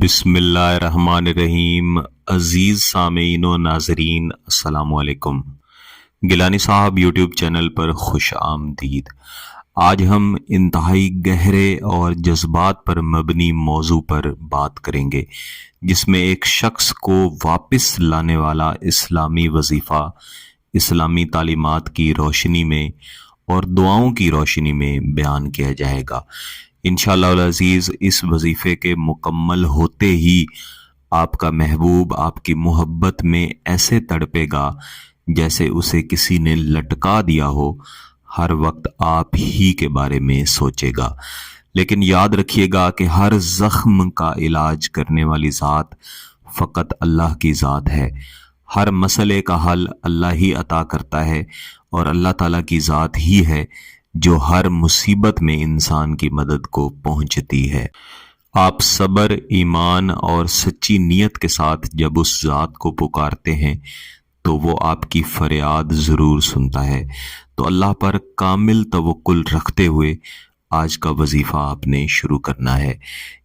بسم اللہ الرحمن الرحیم۔ عزیز سامعین و ناظرین، السلام علیکم۔ گیلانی صاحب یوٹیوب چینل پر خوش آمدید۔ آج ہم انتہائی گہرے اور جذبات پر مبنی موضوع پر بات کریں گے، جس میں ایک شخص کو واپس لانے والا اسلامی وظیفہ اسلامی تعلیمات کی روشنی میں اور دعاؤں کی روشنی میں بیان کیا جائے گا۔ انشاءاللہ العزیز اس وظیفے کے مکمل ہوتے ہی آپ کا محبوب آپ کی محبت میں ایسے تڑپے گا جیسے اسے کسی نے لٹکا دیا ہو، ہر وقت آپ ہی کے بارے میں سوچے گا۔ لیکن یاد رکھیے گا کہ ہر زخم کا علاج کرنے والی ذات فقط اللہ کی ذات ہے۔ ہر مسئلے کا حل اللہ ہی عطا کرتا ہے، اور اللہ تعالیٰ کی ذات ہی ہے جو ہر مصیبت میں انسان کی مدد کو پہنچتی ہے۔ آپ صبر، ایمان اور سچی نیت کے ساتھ جب اس ذات کو پکارتے ہیں تو وہ آپ کی فریاد ضرور سنتا ہے۔ تو اللہ پر کامل توکل رکھتے ہوئے آج کا وظیفہ آپ نے شروع کرنا ہے۔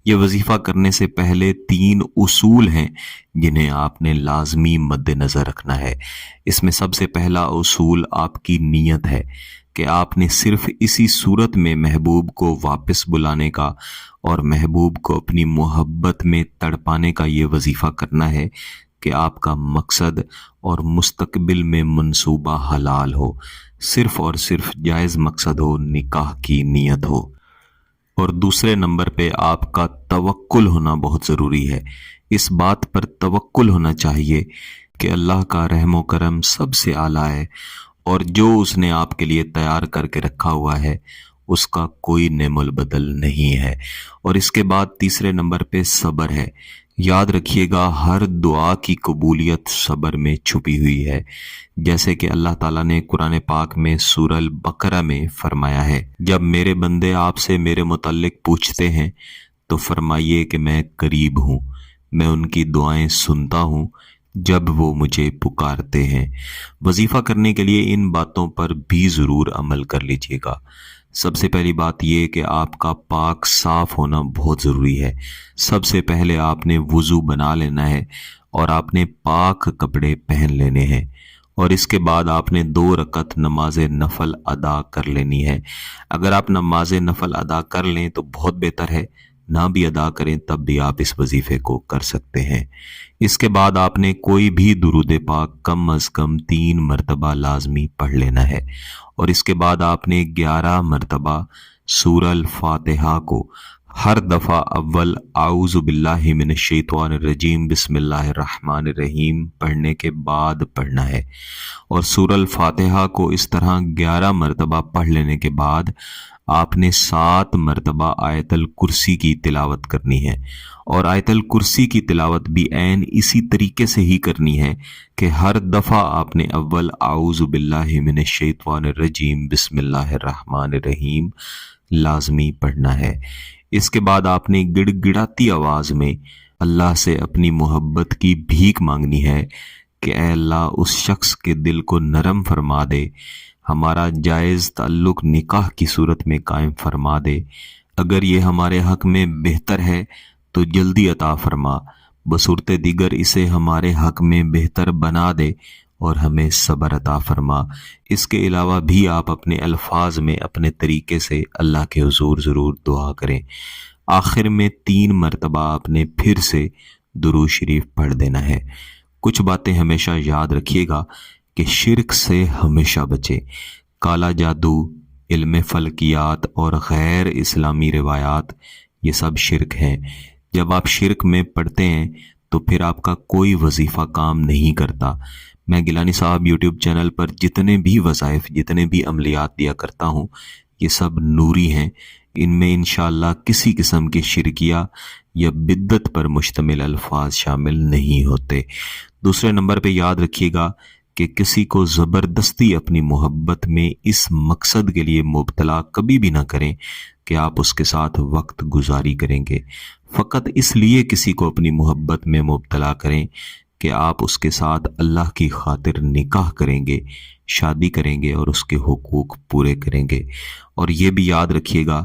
یہ وظیفہ کرنے سے پہلے 3 اصول ہیں جنہیں آپ نے لازمی مد نظر رکھنا ہے۔ اس میں سب سے پہلا اصول آپ کی نیت ہے کہ آپ نے صرف اسی صورت میں محبوب کو واپس بلانے کا اور محبوب کو اپنی محبت میں تڑپانے کا یہ وظیفہ کرنا ہے کہ آپ کا مقصد اور مستقبل میں منصوبہ حلال ہو، صرف اور صرف جائز مقصد ہو، نکاح کی نیت ہو۔ اور دوسرے نمبر پہ آپ کا توکل ہونا بہت ضروری ہے۔ اس بات پر توکل ہونا چاہیے کہ اللہ کا رحم و کرم سب سے اعلیٰ ہے، اور جو اس نے آپ کے لیے تیار کر کے رکھا ہوا ہے اس کا کوئی نعم البدل نہیں ہے۔ اور اس کے بعد تیسرے نمبر پہ صبر ہے۔ یاد رکھیے گا ہر دعا کی قبولیت صبر میں چھپی ہوئی ہے، جیسے کہ اللہ تعالیٰ نے قرآن پاک میں سورہ البقرہ میں فرمایا ہے، جب میرے بندے آپ سے میرے متعلق پوچھتے ہیں تو فرمائیے کہ میں قریب ہوں، میں ان کی دعائیں سنتا ہوں جب وہ مجھے پکارتے ہیں۔ وظیفہ کرنے کے لیے ان باتوں پر بھی ضرور عمل کر لیجیے گا۔ سب سے پہلی بات یہ کہ آپ کا پاک صاف ہونا بہت ضروری ہے۔ سب سے پہلے آپ نے وضو بنا لینا ہے اور آپ نے پاک کپڑے پہن لینے ہیں، اور اس کے بعد آپ نے 2 رکعت نماز نفل ادا کر لینی ہے۔ اگر آپ نماز نفل ادا کر لیں تو بہت بہتر ہے، نہ بھی ادا کریں تب بھی آپ اس وظیفے کو کر سکتے ہیں۔ اس کے بعد آپ نے کوئی بھی درود پاک کم از کم 3 مرتبہ لازمی پڑھ لینا ہے، اور اس کے بعد آپ نے 11 مرتبہ سورہ الفاتحہ کو ہر دفعہ اول اعوذ باللہ من الشیطان الرجیم بسم اللہ الرحمن الرحیم پڑھنے کے بعد پڑھنا ہے، اور سورہ الفاتحہ کو اس طرح 11 مرتبہ پڑھ لینے کے بعد آپ نے 7 مرتبہ آیت الکرسی کی تلاوت کرنی ہے، اور آیت الکرسی کی تلاوت بھی عین اسی طریقے سے ہی کرنی ہے کہ ہر دفعہ آپ نے اول اعوذ باللہ من الشیطان الرجیم بسم اللہ الرحمن الرحیم لازمی پڑھنا ہے۔ اس کے بعد آپ نے گڑ گڑاتی آواز میں اللہ سے اپنی محبت کی بھیک مانگنی ہے کہ اے اللہ اس شخص کے دل کو نرم فرما دے، ہمارا جائز تعلق نکاح کی صورت میں قائم فرما دے، اگر یہ ہمارے حق میں بہتر ہے تو جلدی عطا فرما، بصورت دیگر اسے ہمارے حق میں بہتر بنا دے اور ہمیں صبر عطا فرما۔ اس کے علاوہ بھی آپ اپنے الفاظ میں اپنے طریقے سے اللہ کے حضور ضرور دعا کریں۔ آخر میں 3 مرتبہ آپ نے پھر سے درود شریف پڑھ دینا ہے۔ کچھ باتیں ہمیشہ یاد رکھیے گا کہ شرک سے ہمیشہ بچیں۔ کالا جادو، علم فلکیات اور غیر اسلامی روایات یہ سب شرک ہیں۔ جب آپ شرک میں پڑتے ہیں تو پھر آپ کا کوئی وظیفہ کام نہیں کرتا۔ میں گیلانی صاحب یوٹیوب چینل پر جتنے بھی وظائف، جتنے بھی عملیات دیا کرتا ہوں یہ سب نوری ہیں، ان میں انشاءاللہ کسی قسم کی شرکیہ یا بدعت پر مشتمل الفاظ شامل نہیں ہوتے۔ دوسرے نمبر پہ یاد رکھیے گا کہ کسی کو زبردستی اپنی محبت میں اس مقصد کے لیے مبتلا کبھی بھی نہ کریں کہ آپ اس کے ساتھ وقت گزاری کریں گے۔ فقط اس لیے کسی کو اپنی محبت میں مبتلا کریں کہ آپ اس کے ساتھ اللہ کی خاطر نکاح کریں گے، شادی کریں گے اور اس کے حقوق پورے کریں گے۔ اور یہ بھی یاد رکھیے گا